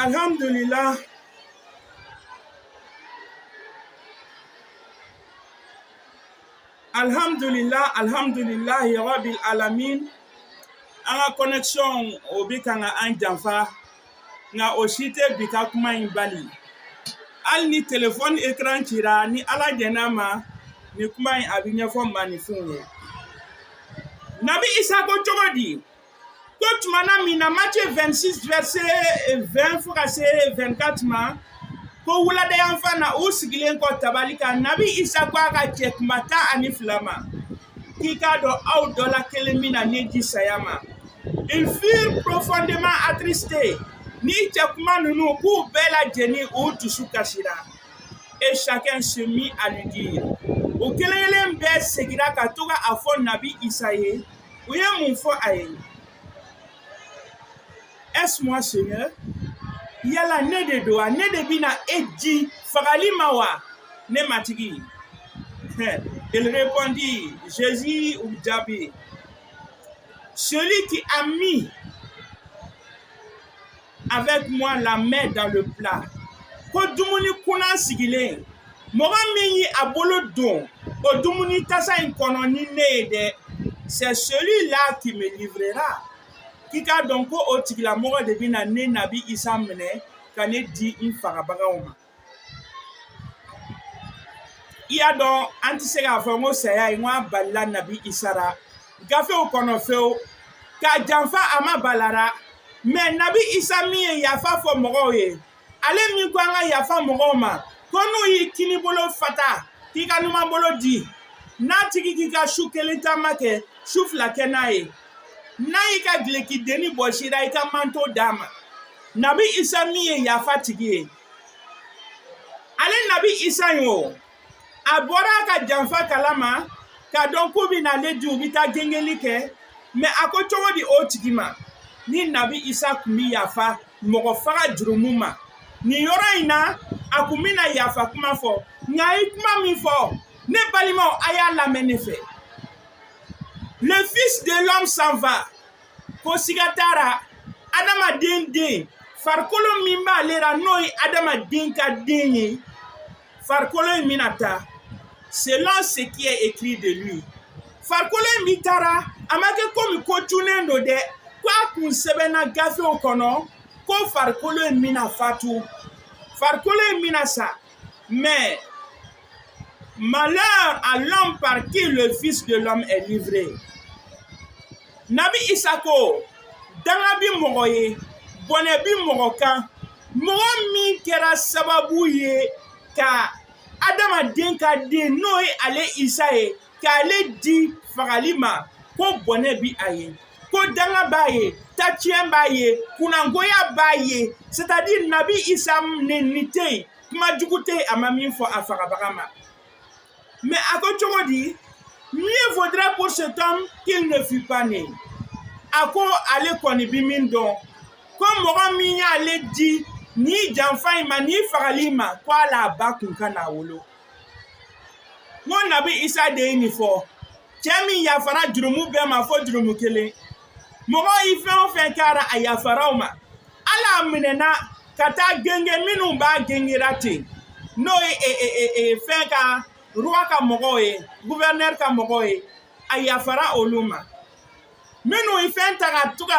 Alhamdulillah, alhamdulillah, ya Rabbil Alamin. Anga connexion obika nga anjanfa nga osite bika kuma imbali. Al ni téléphone écran tira ni ala jenama ni kuma in abinya fo manifunye. Nabi Isa ko chogodi. Ko tumana mina Matthieu 26 verset 20 verset 24 ma ko wula de yanfa na usigilen ko tabalika Nabi Isa ko aka check mata ani flama. Kika do au do la kelemina neji sayama. Ils furent profondément attristés. Ni tchakuma nunu ku bela jeni ou tusukashira. Et chacun se mit à lui dire. O kelele mbe segira katoga afon Nabi Isaïe. Ouye mon fo aye. Est-ce moi Seigneur? Yala ne de doa, ne de bina edji fagali mawa ne matigi. Il répondit, Jésus ou Djabi, celui qui a mis avec moi la main dans le plat. Ko dumuni kuna sigile. Moga minyi abolo don. O dumuni tasa inkono ni nede. C'est celui-là qui me livrera. Kika donko o tigila moga de bina ne Nabi Isa mene kane di in farabaga oma. Iya don antisega fongo saya inwa balla Nabi Isara. Gafe o kono feo ka janfa ama balara. Mais Nabi Isa miye yafa fo mogo ye. Ale mi ko anga yafa mogo ma. Kono yi kini bolo fata. Kika numa bolo di. Na tiki kika shu keleta make. Shufla kenaye. Na yika gleki deni boshira yika manto dama. Nabi Isa miye yafa tiki ye. Ale Nabi Isa yo. Abora ka janfa kalama. Ka donko bina le di ubita gengeli ke. Me ako chogo di o tiki ma. Ni Nabi Isa kumi yafa mogo faga jurumuma. Ni yora ina akumina yafa kuma fo. Nga ikuma mi fo. Ne balima aya la menefe. Le fils de l'homme s'en va. Kosigatara Adama den. Farkolo mimba lera noi Adama den ka denye. Farkolo minata. Selon ce qui est écrit de lui. Farkolo mitara amake komi kochunendo de. Kwa kunsebena gafe okono ko farkolo mina fatu farkolo mina sa mais malheur à l'homme par qui le fils de l'homme est livré. Nabi Isako danga bi mogo ye bone bi mogo kan mogo min kɛra sababu ye ka Adama den ka den n'o ye ale Isa ye k'ale di fagali ma ko bone bi a ye ko danga ba ye, tachien ba ye, kunangoya ba ye, c'est-à-dire Nabi Isa nenite, kuma jugute amami fo afarabagama. Mais à quoi dit, mieux vaudrait pour cet homme qu'il ne fût pas né. À quoi aller koni bimindon, comme Moran minya ale dit, ni janfa ma ni faralima, quoi la ba kunkana wolo. Mon Nabi Isa de ni fo, tiami ya fara jurumu be ma fo jurumu kele. Mogo ife kara ayafarauma. Ala minena kata genge minu ba gengirate. No fe ka roi ka mogo gouverneur ka mogo ayafara oluma. Minu ife taga tuga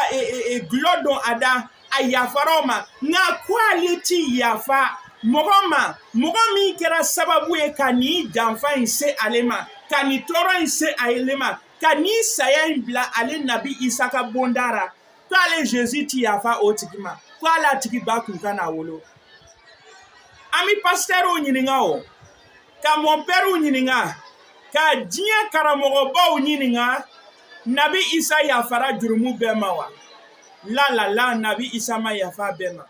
glodo ada ayafarauma. Nga quality yafa mogo mi kera sababu kani janfa inse alema. Kani toro inse alema. Kani saya imbla ale Nabi Isa ka bondara ko ale Jésus ti yafa otikima ko ala tiki ba kunkana wolo ami pasteur o nyininga o ka mon père o nyininga ka dinya karamogo ba o nyininga Nabi Isa yafara jurumu bema wa la Nabi Isa ma yafa bema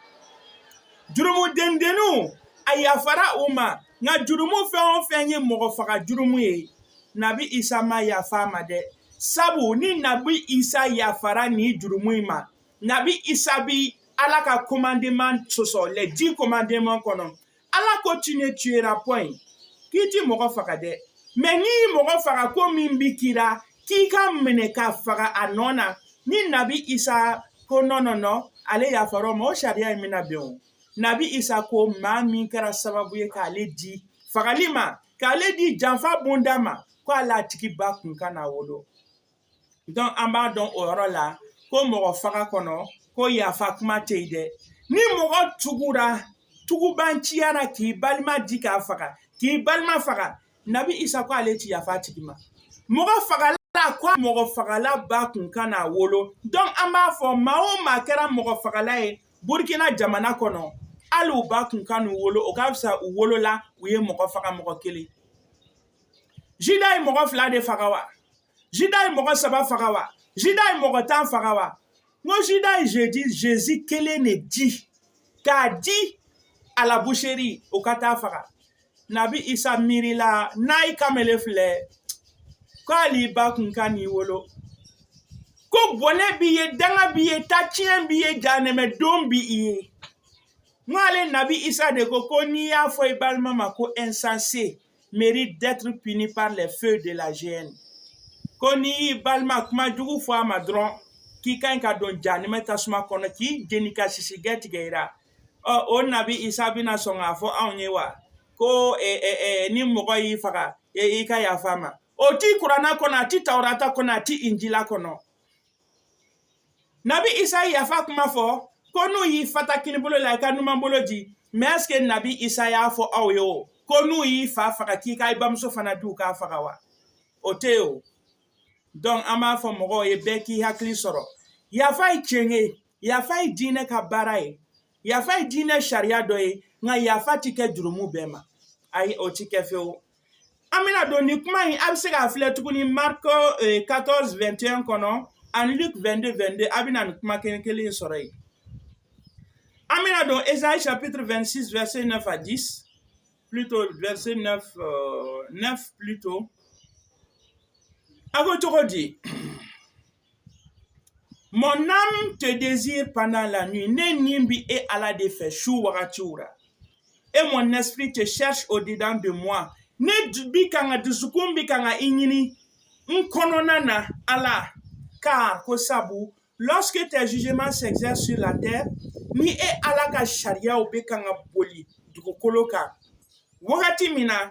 jurumu dendenu ayafara uma nga jurumu fe nye mogo faga jurumu ye Nabi Isa ma yafa ma de sabu ni Nabi Isa yafara ni jurumu Nabi Isa bi ala ka commandement soso les 10 commandements kono ala continue tuera point kiti mogo faga de mais ni mogo faga ko min bikira ki ka mene ka faga anona ni Nabi Isa ko non ale yafara o ma o sariya in bɛna bɛn o nabi isa ko maa min kɛra sababu ye k'ale di fagali ma k'ale di janfa bonda ma ko ala tigi ba kun ka na wolo donc an b'a dɔn o yɔrɔ la ko mɔgɔ faga kɔnɔ ko yafa kuma tɛ yen dɛ ni mɔgɔ tugura tugubanciyara k'i balima di k'a faga k'i balima faga nabi isa ko ale ti yafa tigi ma mɔgɔ fagala ko mɔgɔ fagala ba kun ka na wolo donc an b'a fɔ maa o maa kɛra mɔgɔ fagala ye burkina jamana kɔnɔ hali u ba kun ka n'u wolo o ka fisa u wolola u ye mɔgɔ faga mɔgɔ kelen jida ye mɔgɔ 2 de faga wa jida ye mɔgɔ 3 faga wa jida ye mɔgɔ 10 faga wa n ko jida ye Jésus kelen de di k'a di à la boucherie o ka taa faga nabi isa miirila n'a yi kamele filɛ ko hali ba kun ka n'i wolo ko bɔnɛ b'i ye danga b'i ye tatiɲɛ b'i ye janɛmɛ don b'i ye n ko ale nabi isa de ko n'i y'a fɔ i balima ma ko insensé mérite d'être puni par les feux de la géhenne ko n'i y'i balima kuma jugu fɔ a ma dɔrɔn k'i ka ɲi ka don janɛmɛ tasuma kɔnɔ k'i jeni ka sisigɛ tigɛ i la o nabi isa bɛna sɔn k'a fɔ anw ye wa ko ni mɔgɔ y'i faga i ka yafa ma o ti kuranna kɔnɔ a ti tawurata kɔnɔ a ti injila kɔnɔ nabi isa yafa kuma fɔ ko n'u y'i fata kini bolo la i ka numan bolo di mais est-ce que nabi isa y'a fɔ aw ye o ko n'u y'i fa faga k'i ka i bamuso fana di u k'a faga wa o tɛ o donc an b'a fɔ mɔgɔw ye bɛɛ k'i hakili sɔrɔ yafa ye tiɲɛ ye yafa ye diinɛ ka baara ye yafa ye diinɛ sariya dɔ ye nka yafa ti kɛ jurumu bɛɛ ma ayi o ti kɛ fewu an bɛna don ni kuma in a bɛ se k'a filɛ tuguni Marc 14:21 kɔnɔ ani Luc 22:22 a bɛna nin kuma kelen in sɔrɔ yen an bɛna don Ésaïe chapitre 26 verset 9 à 10 plutôt verset 9 plutôt a ko cogo di mon âme te désire pendant la nuit ne nin bi e ala de fɛ su wagatiw la et mon esprit te cherche au-dedans de moi ne bi kan ka dusukun bi kan ka i ɲini n kɔnɔna na ala car ko sabu lorsque tes jugements s'exercent sur la terre ni e ala ka sariyaw bɛ kan ka boli dugukolo kan wagati min na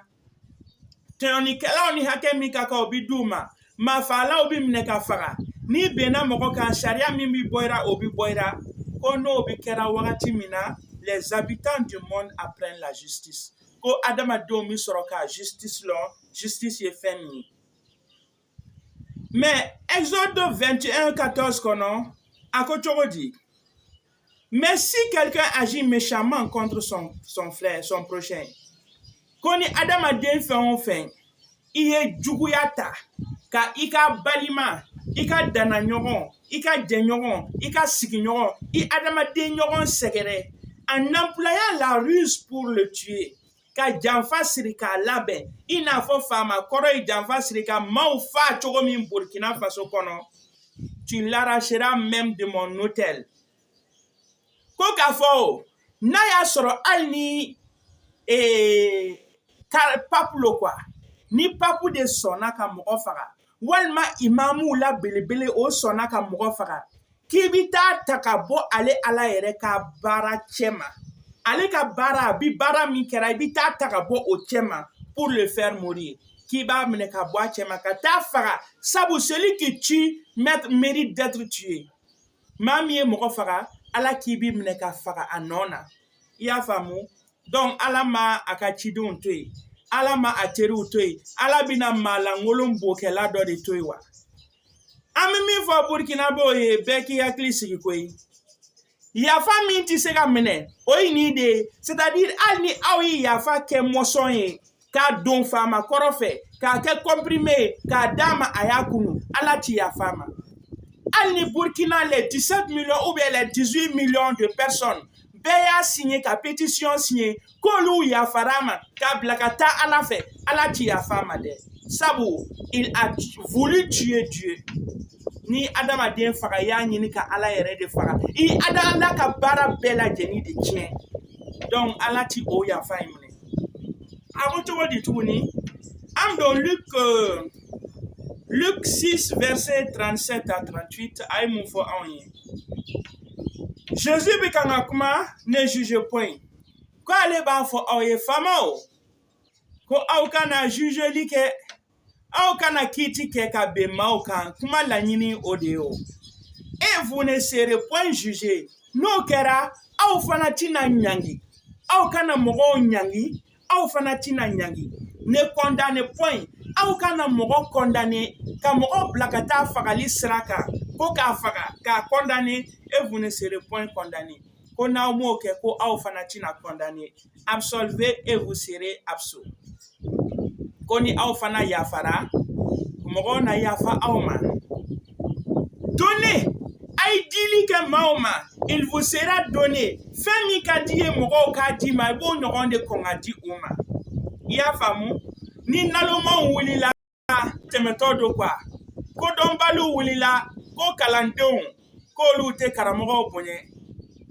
tɔɲɔnikɛlaw ni hakɛ min ka kan o bi d'u ma mafalaw bi minɛ ka faga ni bɛnna mɔgɔ kan sariya min bi bɔra o bi bɔra ko n'o bi kɛra wagati min na les habitants du monde apprennent la justice ko adamadenw bi sɔrɔ ka justice lɔn justice ye fɛn min ye mais Exode 21:14 kɔnɔ a ko cogo di mais si quelqu'un agit méchamment contre son frère son prochain ko ni adamaden fɛn o fɛn i ye juguya ta ka i ka balima i ka dannaɲɔgɔn i ka jɛɲɔgɔn i ka sigiɲɔgɔn i adamaden ɲɔgɔn sɛgɛrɛ en employant la ruse pour le tuer ka janfa siri k'a labɛn i n'a fɔ faama kɔrɔ ye janfa siri ka maaw fa cogo min Burkina Faso kɔnɔ tu l'arracheras même de mon hôtel ko k'a fɔ o n'a y'a sɔrɔ hali ni papu lo quoi ni papu de sɔnna ka mɔgɔ faga walima imamuw la belebele o sɔnna ka mɔgɔ faga k'i bi taa ta ka bɔ ale ala yɛrɛ ka baara cɛ ma ale ka baara a bi baara min kɛra i bi taa ta ka bɔ o cɛ ma pour le faire mourir k'i b'a minɛ ka bɔ a cɛ ma ka taa faga sabu celui qui tue mérite d'être tué maa min ye mɔgɔ faga ala k'i bi minɛ ka faga a nɔ na i y'a faamu donc ala ma a ka cidenw to yen ala ma a teriw to yen ala bɛna maalankolon bokɛla dɔ de to yen wa an bɛ min fɔ burkinabɛw ye bɛɛ k'i hakili sigi koyi yafa min tɛ se ka minɛ o ye nin de ye c'est-à-dire hali ni aw ye yafa kɛ mɔsɔn ye k'a don faama kɔrɔ fɛ k'a kɛ comprimé ye k'a d'a ma a y'a kunu ala ti yafa ma hali ni Burkina les 17 millions ou bien les 18 millions de personnes bɛɛ y'a signé ka pétition signé k'olu yafara ma k'a bila ka taa ala fɛ ala ti yafa ma dɛ sabu il a voulu tuer Dieu ni adamaden faga y'a ɲini ka ala yɛrɛ de faga i ala ka baara bɛɛ lajɛlen de tiɲɛ donc ala ti o yafa in minɛ a ko cogo di tuguni an don Luc 6, verset 37 à 38, ay mon fo anye. Jésus bikanga kuma ne juge point. Ko ale ba fo oye fama o. Ko au kana juge like, au kana kiti ke ka be ma kan kuma la nyini odeo. Et vous ne serez point jugés. No kera au fana tina nyangi. Au kana mogo nyangi, au fana tina nyangi. Ne condamnez point. Au kana mogo condamné, ka mogo blakata fagali sraka, ko ka faga, ka condamné, et vous ne serez point condamnés. Ko na mo ke ko au fana tina condamné. Absolvez et vous serez absous. Ko ni au fana yafara, mogo na yafa au man. Donnez. Aïdili que maoma, il vous sera donné. Femi kadie moro kadima bon noron de kongadi uma. Ya famu, ni naloma wulila temetodo kwa. Ko dombalu wulila, ko kalandon, ko lute karamogo bonye.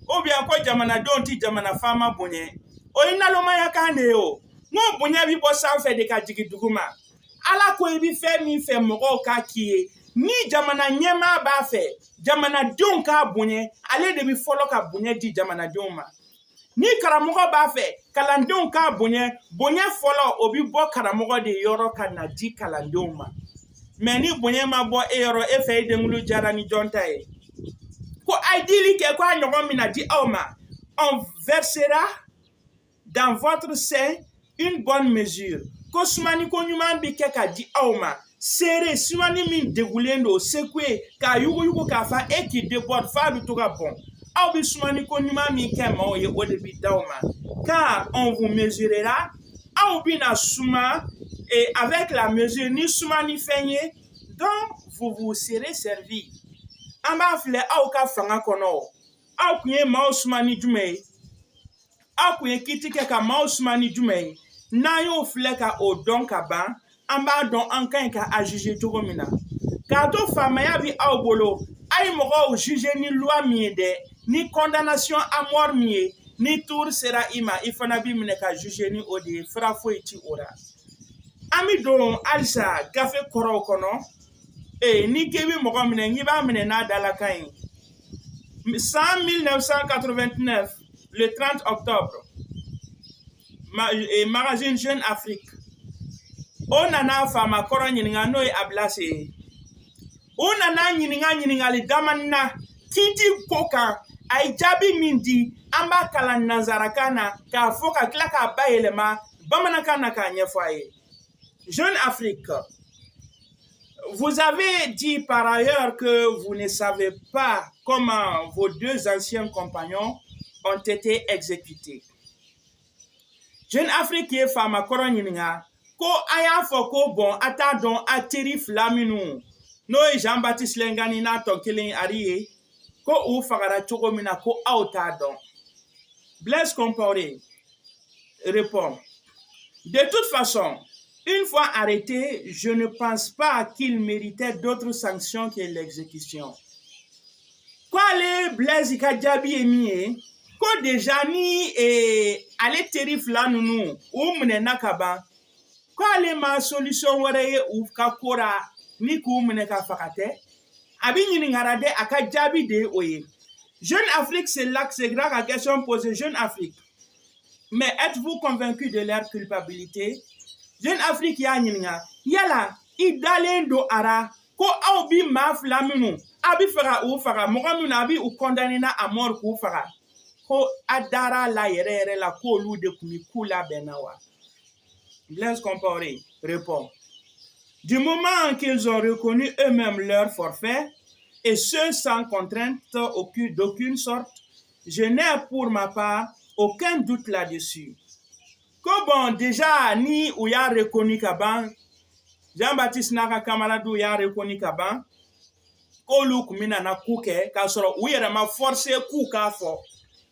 O bien ko jamana don ti jamana fama bonye. O inaloma yakande o. Mo bonye bi bo sanfe de kadigi duguma. Ala ko ibi femi fe moro ka kiye. Ni jamana nyema ba fe. Jamana don ka bonye, ale de bi folo ka bonye di jamana don ma. Ni karamogo ba fe, kalandon ka bonye, bonye folo obi bo karamogo de yoro ka na di kalandon ma. Mais ni bonye ma bo e yoro e fe de ngulu jara ni jonta e. Ko aidili ke ko anyogo mina di oma, on versera dans votre sein une bonne mesure. Ko sumani ko nyuma bi ke ka di oma. Sere siwani min degulendo sekwe ka yugo ka fa eki debord fa bi to ka bon. Au bi sumani ko nyuma mi kema o ye o de bi dauma. Car on vous mesurera au bi na suma et avec la mesure ni sumani fenye donc vous vous serez servi. Amba fle au ka fanga kono. Au kunye ma sumani jume. Au kunye kitike ka ma sumani jume. Na yo fle ka o don ka ban. Amba don ankan ka a juger tout mina. Kato famaya bi au bolo, ay mogo juger ni loi miede, ni condamnation à mort mie, ni tour sera ima, ifana bi mine ka juger ni ode, fra fo iti ora. Ami don alsa gafe koro kono, ni kebi mogo mine, ngiba mine na dalakain. 1989, le 30 octobre, magazine Jeune Afrique. On nana fama koro nyininga no ablase. On nana nyininga li damanna kiti koka ay jabi mindi amba kala nazarakana ka foka klaka bayelema bamanakana ka nyefoye. Jeune Afrique, vous avez dit par ailleurs que vous ne savez pas comment vos deux anciens compagnons ont été exécutés. Jeune Afrique ye fama koro nyininga ko aya fo ko bon ata don ateri flaminu no Jean-Baptiste Lengani na ton killing arié ko ou fagara chogomina ko auta don. Blaise Compaoré répond: de toute façon, une fois arrêté, je ne pense pas qu'il méritait d'autres sanctions que l'exécution. Quoi les Blaise Kadjabi emie ko déjà ni ale teri flanunu ou mnena kaba. Quoi ma solution waraye ou kakora ni koumene ka fakate abi nyini ngarade aka jabi de oye. Jeune Afrique, c'est là que c'est grave la question posée. Jeune Afrique, mais êtes-vous convaincu de leur culpabilité? Jeune Afrique ya nyinga yala idalendo ara ko aubi ma flaminu abi fara ou fara mogamuna abi ou condamné na à mort ko fara ko adara la yere la ko lu de kumikula benawa. Blaise Compaoré répond: du moment qu'ils ont reconnu eux-mêmes leur forfait, et ce sans contrainte d'aucune sorte, je n'ai pour ma part aucun doute là-dessus. Comme bon, déjà, ni ou ya reconnu kaban, Jean-Baptiste Naka camarade ou ya reconnu kaban, ko lu kumina na kuke, kasoro ou yere ma forcé kuka fo,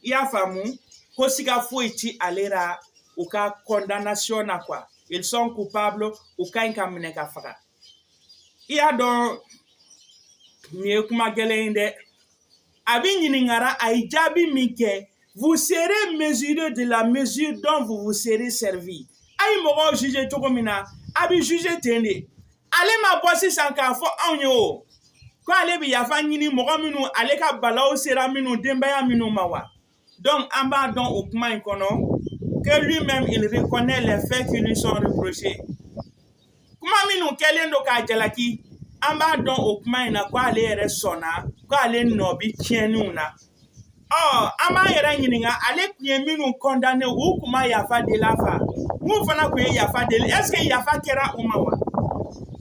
ya famu, ko sika fo iti alera, ou ka condamnation na quoi. Ils sont coupables ou kain kamine ka fara. Il y a donc mieux kuma gelende abi nyiningara ay jabi mike, vous serez mesuré de la mesure dont vous vous serez servi. Ay mogo juge tokomina abi juge tende ale ma bɔ sisan k'a fɔ anw ye o ko ale bɛ yafa ɲini mɔgɔ minnu ale ka balaw sera minnu denbaya minnu ma wa donc an b'a dɔn o kuma in kɔnɔ que lui-même il reconnaît les faits qui lui sont reprochés kuma minnu kɛlen don k'a jalaki an b'a dɔn o kuma in na ko ale yɛrɛ sɔnna ko ale nɔ bi tiɲɛniw na an b'a yɛrɛ ɲininka ale tun ye minnu condamné u kun ma yafa deli a fa mun fana kun ye yafa deli est-ce que yafa kɛra u ma wa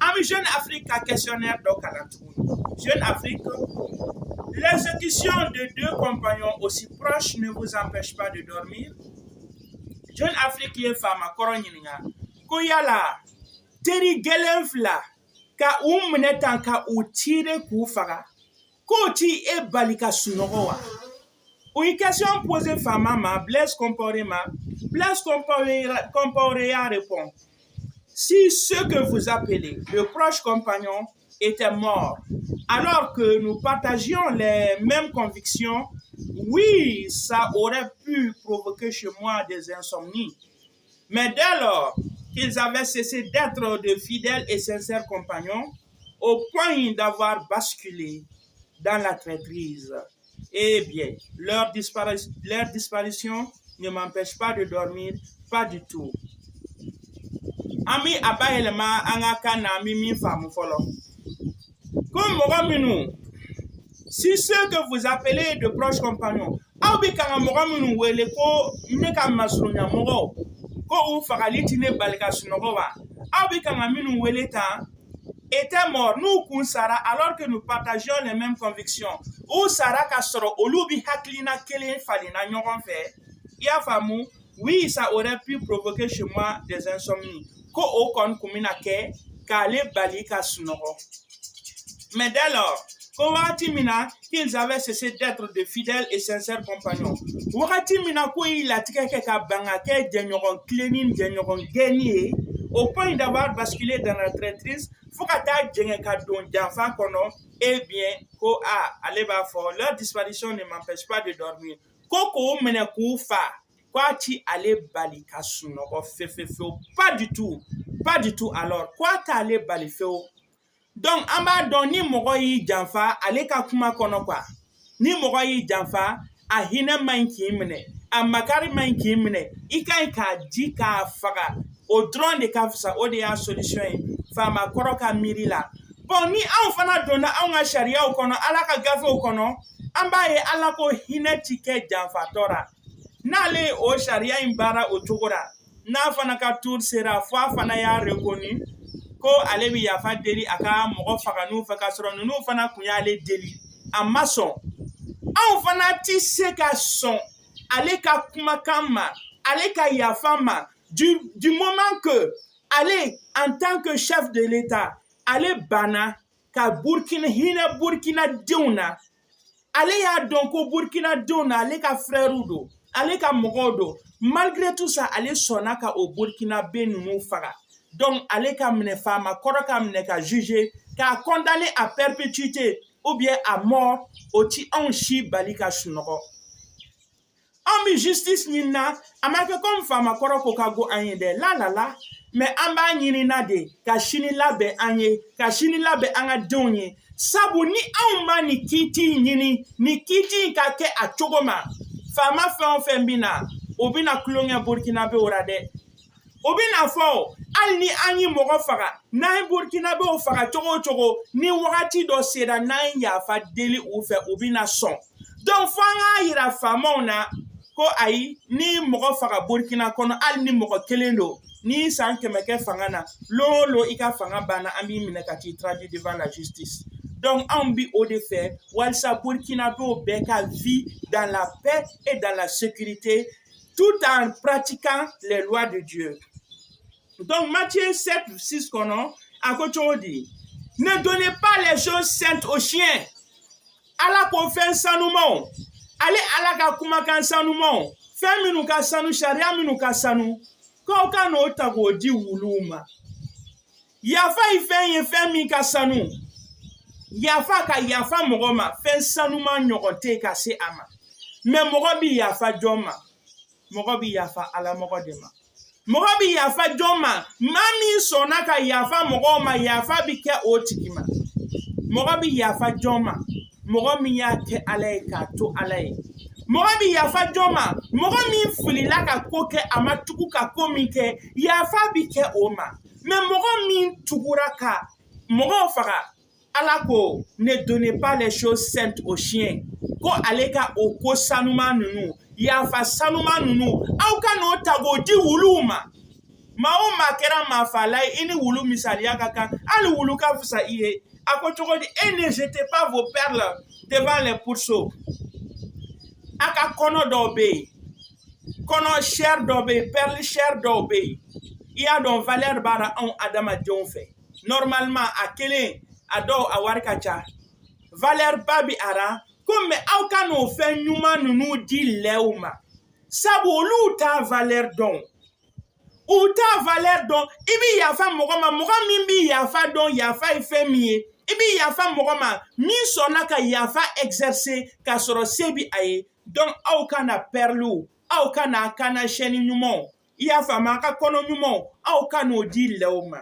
an bɛ Jeune Afrique ka questionnaire dɔ kalan tuguni Jeune Afrique l'exécution de 2 compagnons aussi proches ne vous empêche pas de dormir Jeune Afrique ye faama kɔrɔ ɲininka ko yala teri gɛlɛn fila ka u minɛ tan ka u tirer k'u faga k'o ti e bali ka sunɔgɔ wa une question posée faama ma Blaise Compaoré répond si ce que vous appelez le proche compagnon était mort alors que nous partagions les mêmes convictions oui, ça aurait pu provoquer chez moi des insomnies. Mais dès lors qu'ils avaient cessé d'être de fidèles et sincères compagnons, au point d'avoir basculé dans la traîtrise, eh bien, leur disparition ne m'empêche pas de dormir, pas du tout. Ami abayelema angaka na mimi famu folo. Comme mogaminu, si ceux que vous appelez de proches compagnons, aoubi kanga mogaminu wele ko neka masrunya mogo, ko ou fagaliti ne balika sunogo wa, aoubi kanga minu wele ta, était mort, nous kun sara alors que nous partagions les mêmes convictions. Ou sara kasoro olubi haklina kele falina nyogon fe, ya famu, oui, ça aurait pu provoquer chez moi des insomnies. Ko o kon kumina ke, kale balika sunogo. Mais dès lors, qu'ils avaient cessé d'être de fidèles et sincères compagnons. Au point d'avoir basculé dans la traîtrise, eh bien, leur disparition ne m'empêche pas de dormir. Pas du tout. Pas du tout alors. Quoi t'allez balifeo? Donc, en bas, donc, ni mogo yi janfa, ale ka kuma kono kwa. Ni mogo yi janfa, a hine main ki mene, a makari main ki mene, ika di ka faga, o drone de ka fisa, o de ya solution yi, fama koro ka miri la. Bon, ni an fana donna, an nga sharia u kono, ala ka gafe u kono, an ba ye ala ko hine tike janfa tora. Nale o sharia imbara o chokora, na fana ka tour sera, fwa fana ya rekoni, ko ale bi yafa deli aka mogo faga nu fa ka sɔrɔ nunu fana kun y'ale deli a ma sɔn anw fana ti se ka sɔn ale ka kumakan ma ale ka yafa ma du moment que ale en tant que chef de l'État ale banna ka hinɛ Burkina denw na ale y'a dɔn ko Burkina denw na ale ka frères don ale ka mɔgɔw don malgré tout ça ale sɔnna ka o Burkina bɛ ninnu faga. Donc, allez comme les femmes, à juger, qu'à condamner à perpétuité ou bien à mort, au ti anchi balika sunoro. En justice nina, amake comme femme à kokago anyede, la, mais amba nina de, kashini labe anye, kashini labe anga donye, sabu ni auma ni kiti nini, ni kiti kake a chogoma, fama fembina, obina klonga Burkina be orade. Obina fo ali ni anyi mogo faga na Burkina be o faga chogo ni wakati do sera na ya fa deli ou fe obina son donc fanga ira famona ko ayi ni mogo faga Burkina kono ali ni mogo kelendo ni san kemeke fanga na lolo ika fanga bana ambi minekati traduit devant la justice donc ambi au défait walsa Burkina be o beka vie dans la paix et dans la sécurité tout en pratiquant les lois de Dieu. Donc Matthieu 7, 6 kono, à côté dit, ne donnez pas les choses saintes aux chiens. Ala ko fen sanumon. Allez ala ka kumakan sanumon. Fen minu ka sanu sharia minu ka sanu. Ko ka no tago di wuluma. Yafa ifen ye fen mi ka sanu. Yafa ka yafa mogoma fen sanuma nyokote ka se ama. Mais mogobi yafa joma. Mogobi yafa ala mogodema. mɔgɔ bɛ yafa jɔn ma maa min sɔnna ka yafa mɔgɔw ma yafa bɛ kɛ o tigi ma mɔgɔ bɛ yafa jɔn ma mɔgɔ min y'a kɛ ala ye k'a to ala ye mɔgɔ bɛ yafa jɔn ma mɔgɔ min filila ka ko kɛ a ma tugu ka ko min kɛ yafa bɛ kɛ o ma mɛ mɔgɔ min tugura ka mɔgɔw faga ala ko ne donnez pas les choses saintes aux chiens ko ale ka o ko sanuma ninnu yafa sanuma ninnu aw ka n'o ta k'o di wuluw ma maa o maa kɛra maa fala ye i ni wulu misaliya ka kan hali wulu ka fisa i ye a ko cogo di et ne jetez pas vos perles devant les pourceaux a ka kɔnɔ dɔw bɛ yen kɔnɔ chère dɔw bɛ yen perle chère dɔw bɛ yen i y'a dɔn valeur b'ara anw adamadenw fɛ normalement a kelen a dɔw a wari ka ca valeur ba bi ara ko mɛ aw ka n'o fɛn ɲuman ninnu di lɛw ma sabu olu t'a valeur dɔn u t'a valeur dɔn i bi yafa mɔgɔ ma mɔgɔ min bi yafa dɔn yafa ye fɛn min ye i bi yafa mɔgɔ ma min sɔnna ka yafa exercer k'a sɔrɔ se bi a ye donc aw ka na perlew aw ka na kana chaîne ɲumanw i y'a faamu a ka kɔnɔ ɲumanw aw ka n'o di lɛw ma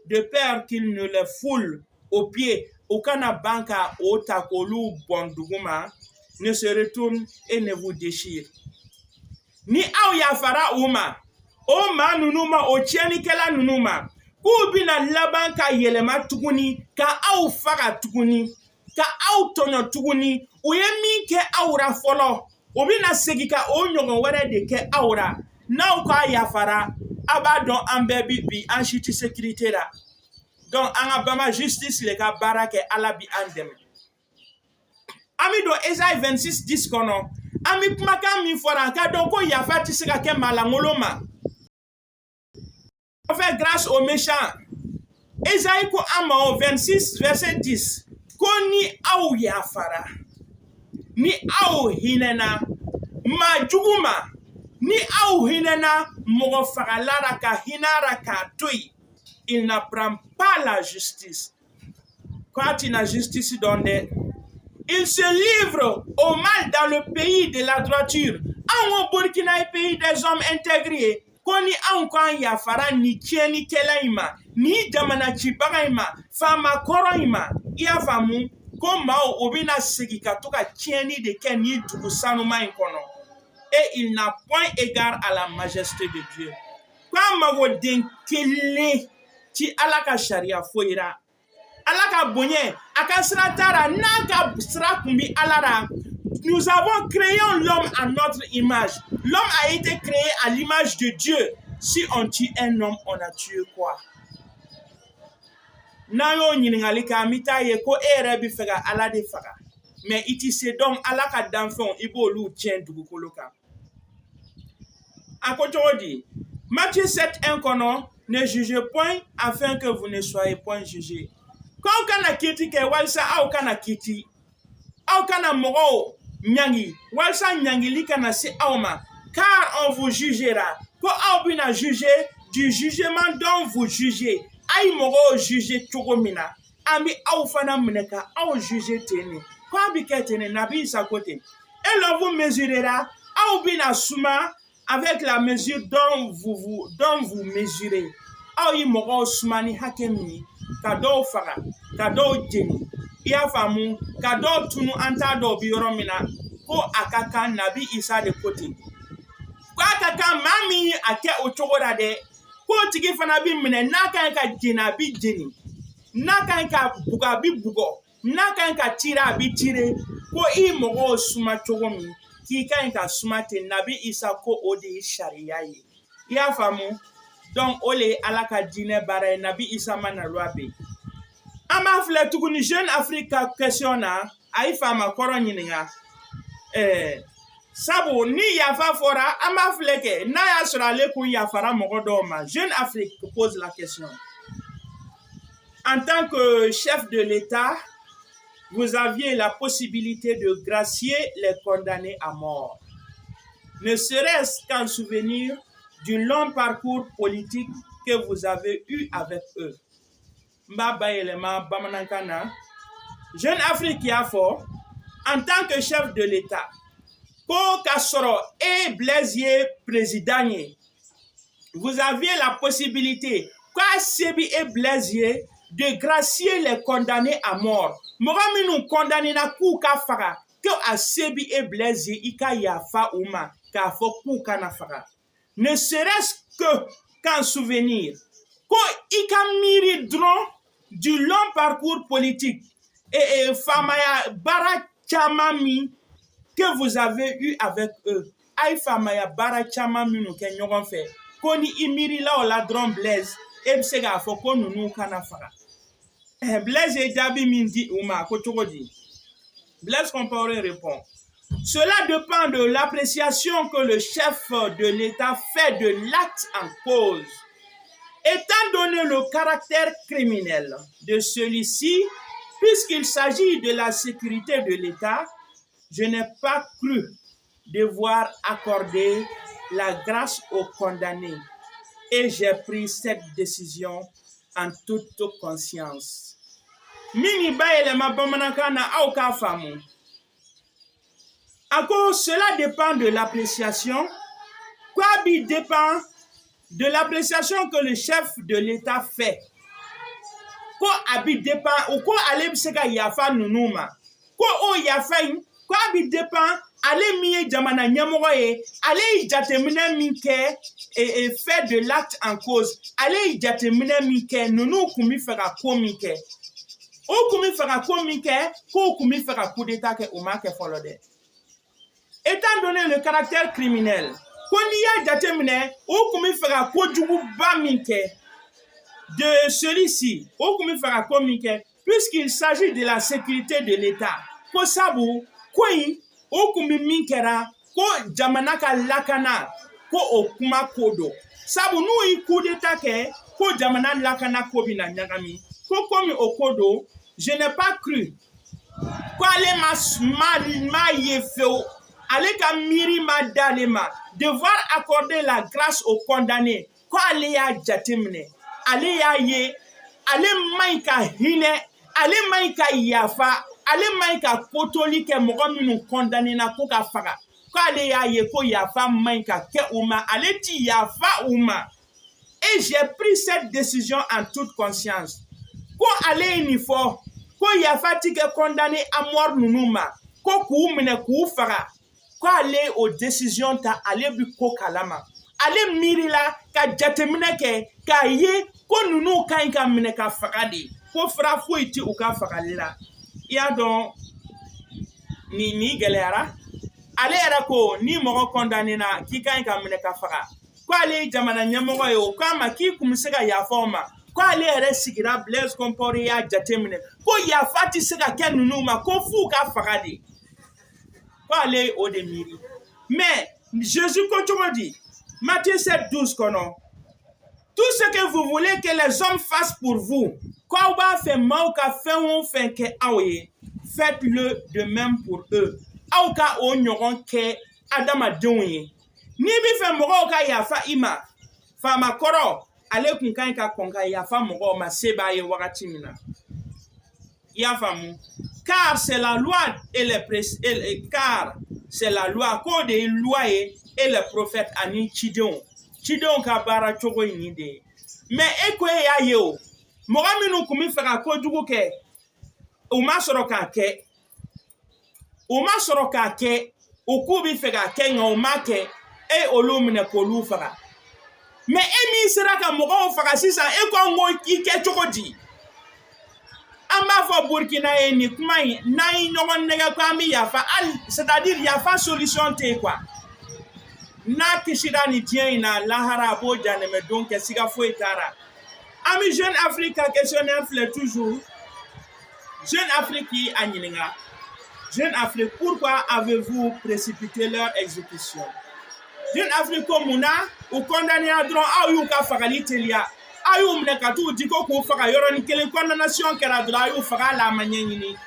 de peur qu'il ne les foule au pied u kana ban ka o ta k'olu bɔn dugu ma ne se retourne et ne vous déchire ni aw yafara u ma o maa ninnu ma o tiɲɛnikɛla ninnu ma k'u bɛna laban ka yɛlɛma tuguni ka aw faga tuguni ka aw tɔɲɔ tuguni u ye min kɛ aw ra fɔlɔ u bɛna segin ka o ɲɔgɔn wɛrɛ de kɛ aw ra n'aw k'a yafara a b'a dɔn an bɛɛ bi an si tɛ sécurité la donc an ka bama justice le ka baara kɛ ala bi an dɛmɛ an bɛ don Esaïe 26:10 kɔnɔ an bɛ kumakan min fɔra an ka dɔn ko yafa tɛ se ka kɛ maalankolon ma on fait grâce aux méchants Esaïe ko an ma o 26 verset 10 ko ni aw yafara ni aw hinɛna maa jugu ma ni aw hinɛna mɔgɔ fagalara ka hinara k'a to yen il n'apprend pas la justice quand il n'a justice dɔn dɛ il se livre au mal dans le pays de la droiture anw ko Burkina ye pays des hommes intègres ye ko ni anw k'an yafara ni tiɲɛnikɛla in ma ni jamana cibaga in ma faama kɔrɔ in ma i y'a faamu ko maaw o bɛna segin ka to ka tiɲɛni de kɛ ni dugu sanuma in kɔnɔ et il n'a point égard à la majesté de Dieu ko an magoden kelen ti ala ka sariya foyi ra ala ka bonya a ka sira t'a n'a ka sira kun bi ala ra nous avons créé l'homme à notre image l'homme a été créé à l'image de Dieu si on tue un homme on a tué quoi n'an y'o ɲininkali kɛ an bɛ taa ye ko e yɛrɛ bɛ fɛ ka ala de faga mais i ti se donc ala ka danfɛnw i b'olu tiɲɛ dugukolo kan a ko cogo di Matthieu 7:1 kɔnɔ ne jugez point afin que vous ne soyez point jugés k'aw kana kiiti kɛ walisa aw kana kiiti aw kana mɔgɔw ɲangi walisa ɲangili kana se aw ma car on vous jugera ko aw bɛna juger du jugement dont vous jugez ayi mɔgɔw juger cogo min na an bɛ aw fana minɛ ka aw juger ten ne ko a bɛ kɛ ten ne nabi isa ko ten et l'on vous mesurera aw bɛna suma avec la mesure dont vous mesurez aw ye mɔgɔw suma ni hakɛ min ye ka dɔw faga ka dɔw jeni i y'a faamu ka dɔw tunu an t'a dɔw bɛ yɔrɔ min na ko a ka kan nabi isa de ko ten ko a ka kan maa min a kɛ o cogo la dɛ k'o tigi fana bi minɛ n'a ka ɲi ka jeni a bi jeni n'a ka ɲi ka bugɔ a bi bugɔ n'a ka ɲi ka tire a bi tire ko i mɔgɔw suma cogo min k'i ka ɲi ka suma ten nabi isa ko o de ye sariya ye i y'a faamu donc o le ye ala ka diinɛ baara ye nabi isa ma na loi bɛ an b'a filɛ tuguni Jeune Afrique ka question na a ye faama kɔrɔ ɲininka sabu ni yafa fɔra an b'a filɛ kɛ n'a y'a sɔrɔ ale kun yafara mɔgɔ dɔw ma Jeune Afrique pose la question en tant que chef de l'État vous aviez la possibilité de gracier les condamnés à mort ne serait-ce qu'en souvenir du long parcours politique que vous avez eu avec eux. Mba bayelema bamanankan na Jeune Afrique y'a fɔ en tant que chef de l'État ko ka sɔrɔ e Blaise ye président ye vous aviez la possibilité, quand Sébi et Blaise, de gracier les condamnés à mort. Mogami nous condamné na kou ka fara, que à Sébi et Blaise, ika yafa uma, ka fo kou ka na fara. Ne serait-ce que qu'en souvenir, ko ika miri dron du long parcours politique et famaya bara chamami que vous avez eu avec eux. Aïe famaya bara chamami nous ke nyogon fait. Koni imiri la o la dron Blaise, ebsega fo ko nous kana fara. Blaise et Jabi Mindi Ouma, Kotogodi. Blaise Compaoré répond. Cela dépend de l'appréciation que le chef de l'État fait de l'acte en cause. Étant donné le caractère criminel de celui-ci, puisqu'il s'agit de la sécurité de l'État, je n'ai pas cru devoir accorder la grâce aux condamnés et j'ai pris cette décision en toute conscience. Mini baile ma bamanakana auka famu. À cause cela dépend de l'appréciation. Quoi dépend de l'appréciation que le chef de l'État fait. Quoi abi dépend ou quoi allez sega yafa nunuma. Quoi o yafa quoi abi dépend allez miye jamana nyamoye allez jatemina minke et fait de l'acte en cause. Allez jatemina minke nunu kumi fera komike. O kumi fera komike, ko kumi fera coup d'état ke oma ke folode. Étant donné le caractère criminel, koniya jatemine, o kumi fera ko jugu ba minke de celui-ci, o kumi fera komike, puisqu'il s'agit de la sécurité de l'État. Ko sabu, koi, o kumi minkera, ko jamanaka lakana, ko okuma kodo. Sabu nou yi coup d'état ke, ko jamana lakana kobina nyagami. Ko komi okodo, je n'ai pas cru. Ko ale ma yefeo, ale ka miri ma dalema, devoir accorder la grâce aux condamnés. Ko ale ya jatemne, ale ya ye, ale maika hine, ale maika yafa, ale maika potoli ke mogominu condamné na ko ka faga. Ko ale ya ye ko yafa maika ke uma, ale ti yafa uma. Et j'ai pris cette décision en toute conscience. Ko ale ni fo, ko yafa ti ke condamné à mort nunuma, ko ku mene ku faga. Ko ale aux décisions ta ale bi ko kalama. Ale mirila ka jatemine ke ka ye ko nunu kan ka mene ka faga de. Ko fra foiti u ka faga la. Ya don ni gelera. Ale era ko ni mo condamné na ki kan ka mene ka faga. Ko ale jamana nyamogo yo kama ki kumisega ya forma. Ko ale ere sigira Blaise Compaoré ya jatemine. Ko ya fati sega ken nunuma ko fu ka faga de. Ko ale o de miri. Mais Jésus continue dit Matthieu 7, 12 kono. Tout ce que vous voulez que les hommes fassent pour vous, quoi va faire mauka fait on fait que aoye, faites-le de même pour eux. Aoka o nyoron ke adama donye. Ni bi fe moko ka yafa ima. Fama koro ale kun kan ka konka yafa moko ma seba ye wakati mina. Yafa mu. Car c'est la loi car c'est la loi code de loi et les prophètes ani chidon. Chidon ka bara chogo inide. Mais ekwe ya yo. Mogami no kumi fera ko dugo ke. Uma soroka ke. Uma soroka ke. Ukubi fera ke ngoma ke e olumine ko lu fera. Mais emi sera ka mogo fera sisa e ko ngo ike chogo di. Amba fo Burkina e ni kuma na nyogon nega kwa mi yafa c'est-à-dire yafa solution te quoi. Na kishida ni tien na lahara bo jane me donc siga fo etara. Ami Jeune Afrique questionnaire fait toujours. Jeune Afrique qui anilinga. Jeune Afrique, pourquoi avez-vous précipité leur exécution? Jeune Afrique comme Mouna ou condamné à droit à ou ka fagalitelia. Ayou mnekatu diko ko faga yoroni kele condamnation kera droit ou faga la manieni.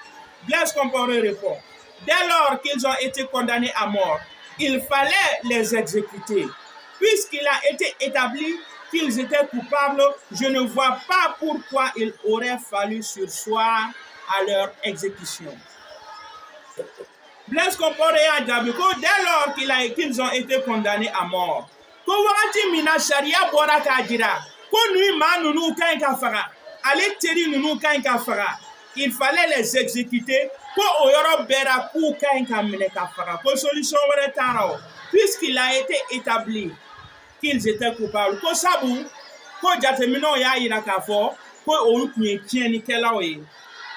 Blaise Compaoré répond. Dès lors qu'ils ont été condamnés à mort, il fallait les exécuter. Puisqu'il a été établi qu'ils étaient coupables, je ne vois pas pourquoi il aurait fallu surseoir à leur exécution. Blaise Compaoré a dit que dès lors qu'ils ont été condamnés à mort, ko wagati min na sariya bɔra k'a jira ko ni maa ninnu ka ɲi ka faga ale teri ninnu ka ɲi ka faga il fallait les exécuter ko o yɔrɔ bɛɛ la k'u ka ɲi ka minɛ ka faga ko solution wɛrɛ taara o puisqu'il a été établi qu'ils étaient coupables ko sabu ko jateminɛw y'a yira k'a fɔ ko olu tun ye tiɲɛnikɛlaw ye.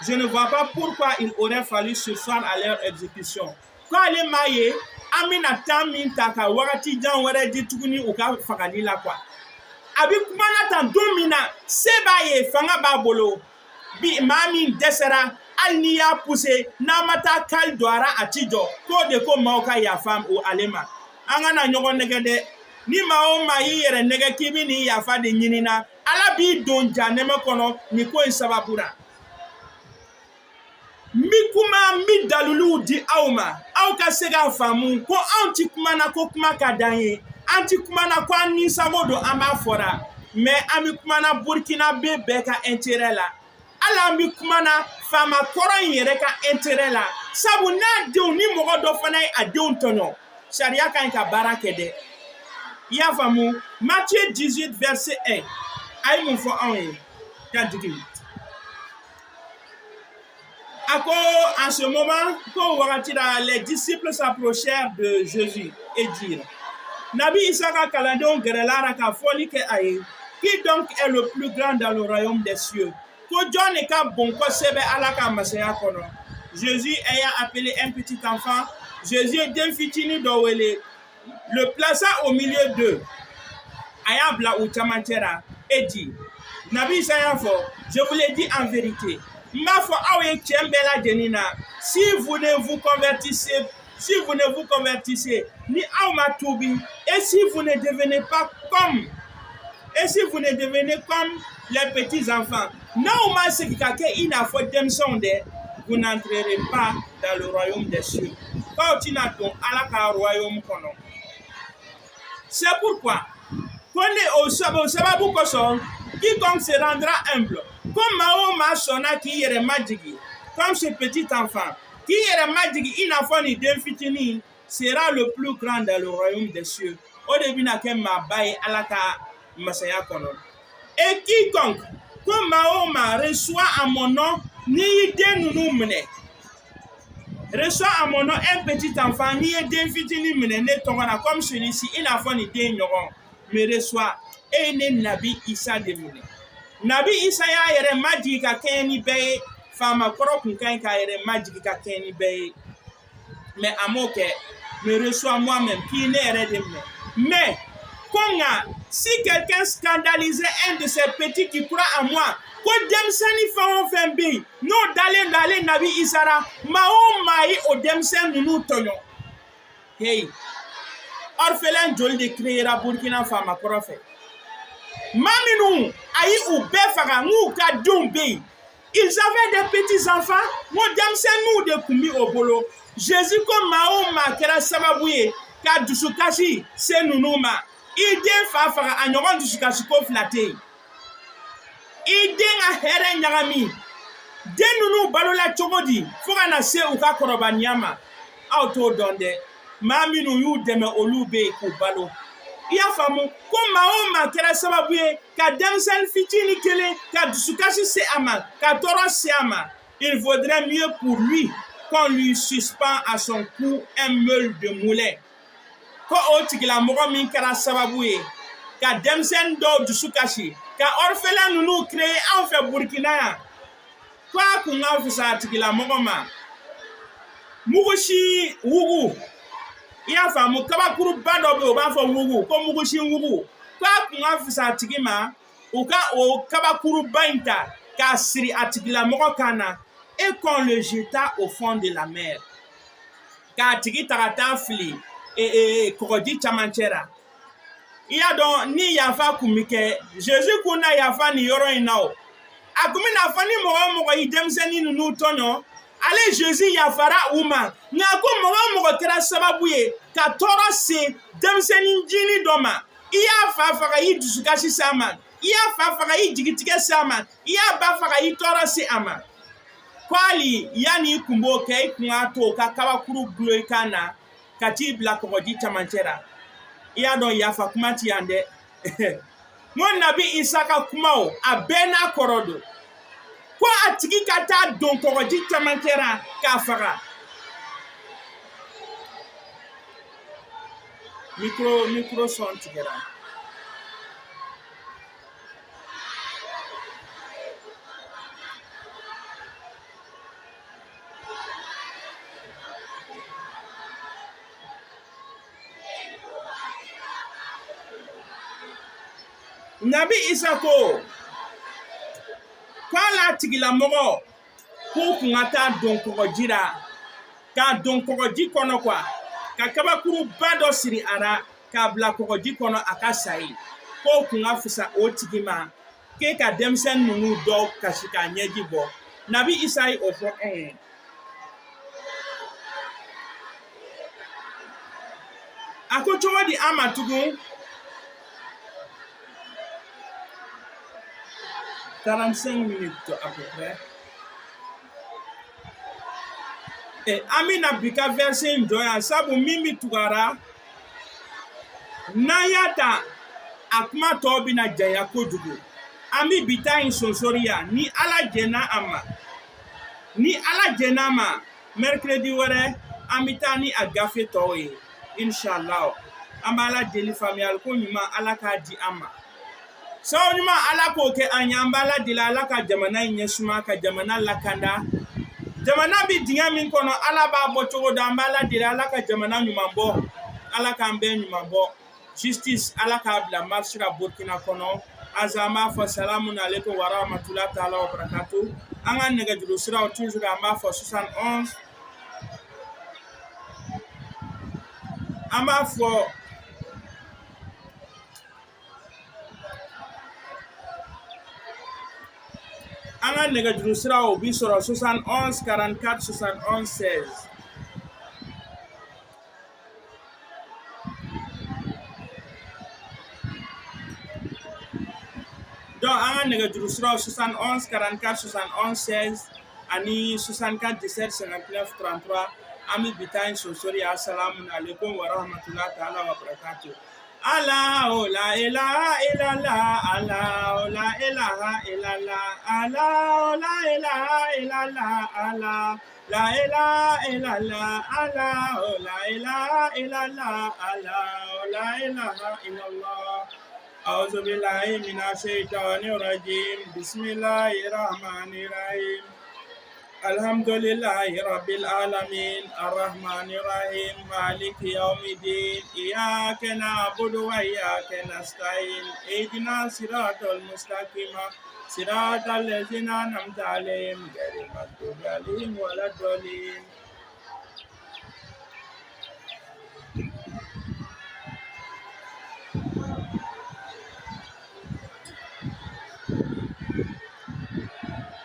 Je ne vois pas pourquoi il aurait fallu se faire à leur exécution. Ko ale m'a ye an bɛna temps min ta ka wagati jan wɛrɛ di tuguni u ka fagali la quoi. A bɛ kuma na tan don min na se b'a ye fanga b'a bolo bi maa min dɛsɛra hali n'i y'a poussé n'a ma taa kali don a ra a ti jɔ k'o de ko maaw ka yafa o ale ma. An kana ɲɔgɔn nɛgɛ dɛ ni maa o maa y'i yɛrɛ nɛgɛ k'i bɛ nin yafa de ɲini na Ala b'i don janɛmɛ kɔnɔ nin ko in sababu la. N bi daluliw di aw ma aw ka se k'a faamu ko anw ti kuma na ko kuma ka d'an ye an ti kuma na ko an nisago don an b'a fɔra mais an bi kuma na Burkinabe bɛɛ ka intérêt la hali an bi kuma na faama kɔrɔ in yɛrɛ ka intérêt la sabu n'a denw ni mɔgɔ dɔ fana ye a denw tɔɲɔ sariya ka ɲi ka baara kɛ dɛ i y'a faamu Matthieu 18 verset 1 a ye mun fɔ anw ye ka jigin. En ce moment, les disciples s'approchèrent de Jésus et dirent, Nabi Isaka Kalandon Gerelara ka foli ke aye, qui donc est le plus grand dans le royaume des cieux? Ko John e ka bon ko sebe ala ka masaya kono. Jésus ayant appelé un petit enfant, Jésus d'un fitini dowele, le plaça au milieu d'eux. Ayabla ou chamantera et dit, Nabi Isaka fo, je vous l'ai dit en vérité. Si vous ne vous convertissez, ni et si vous ne devenez pas comme, les petits enfants, vous n'entrerez pas dans le royaume des cieux. C'est pourquoi, quiconque se rendra humble, comme Mahoma sonna qui yere majigi, comme ce petit enfant, qui yere majigi, il n'a pas ni d'infini, sera le plus grand dans le royaume des cieux. Au début, n'a qu'un mabaye alaka masaya kono. Et quiconque, comme Mahoma reçoit à mon nom, ni idée nous mene. Reçoit à mon nom un petit enfant, ni d'infini mene, ne tongana comme celui-ci, il n'a pas ni idée n'auront, mais reçoit. Et ne Nabi Isa de mene. Nabi Isa ya yere majigi ka keni beye fama koro kun kan ka yere majigi ka keni beye mais amoke me reçoit moi-même qui ne yere de me mais konga si quelqu'un scandalisait un de ces petits qui croit à moi ko demsani fa on bi no dale Nabi Isa ra ma o mai o demsen nu tonyo hey orphelin joli de créera Burkina fama koro fe Maminou, aïe ou befaga, nous kadumbi. Ils avaient des petits enfants, moi damsen nous de kumi au bolo. Jésus comme Mahoma kera sababouye, ka dusukashi, c'est nounouma. Iden fafaga anyoran dusukashi ko flaté. Iden a here nyagami. Den nounou balola chogodi, foga na se uka korobanyama. Auto donde, maminou yu deme olube ko balo. Il y a femme comme Mahoma kera sababuye ka damsen fitini kele ka dusukashi se ama ka toro se ama. Il vaudrait mieux pour lui qu'on lui suspend à son cou un meule de moulin. Ko o tigila mogo min kera sababuye ka damsen do dusukashi ka orphelin nunu créé en fait Burkina ya. Kwa kunga fisa tigila mogo ma. Mugushi wugu. Il y a femme kabakuru badobe o ba fo wugu ko mugushi wugu kwa kunga fisa tigima o ka o kabakuru bainta ka siri atigila mogo kana et qu'on le jeta au fond de la mer ka tigi tarata fli et kogodi chamanchera il y a donc ni yafa kumike Jésus kuna yafa ni yoro inao akumi na fani mogo idemseni nunu tonyo ale Jésus yafara uma ngako mogo kera sababuye ka toro se demseni njini doma iya fafaga yi dusukashi sama iya fafaga yi jigitike sama iya bafaga yi toro se ama kwali yani kumbo ke kunga to ka kabakuru gloikana kati bla kogodi chamanchera I y'a dɔn yafa kuma ti yan dɛ mo nabi Isa ka kuma o a bɛɛ n'a kɔrɔ don ko a tigi ka taa don kɔgɔji camancɛ la k'a faga micro sɔn tigɛra nabi Isa ko k'ala tigilamɔgɔ k'u kun ka taa don kɔgɔji la k'a don kɔgɔji kɔnɔ ka kabakuruba dɔ siri a la k'a bila kɔgɔji kɔnɔ a ka sa ye k'o kun ka fisa o tigi ma k'e ka denmisɛnnin ninnu dɔw kasi k'a ɲɛji bɔ nabi Isa ye o fɔ an ye a ko cogo di an ma tugun 45 minutes à peu près. Amina bika verse njoya sabu mimi tugara nayata akma tobi na jaya kojugu ami bita insonsoria ni ala jena ma mercredi wore amita ni agafe toye inshallah ambala deli familial ko nyuma ala ka di ama so nyuma ala ko ke anyambala dila ala ka jamana nyesuma ka jamana lakanda jamana bi dinya min kono ala ba bo cogo da mbala dila ala ka jamana nyuma bo ala ka mbe nyuma bo justice ala ka bla marshira Burkina kono azama fa salamun alaikum wa rahmatullahi ta'ala wa barakatuh anga nega juru sira toujours amba fa 71 amba fo anga nega juru sira o bi soro 71 44 71 16 donc anga nega juru sira 71 44 71 16 ani 64 17 59 33 ami bitain sosori assalamu alaikum wa rahmatullahi ta'ala wa barakatuh Allah la ilaha illallah Allah la ilaha illallah Allah la ilaha illallah Allah la ilaha illallah Allah la ilaha illallah Allah la ilaha illallah A'udzu billahi minasy syaithanir rajim Bismillahirrahmanirrahim Alhamdulillahi Rabbil Alamin Ar-Rahmanir Rahim Maliki Yawmiddin Iyyaka na'budu wa iyyaka nasta'in Ihdinas siratal mustaqim Siratal ladzina an'amta 'alaihim ghairil maghdubi 'alaihim waladdallin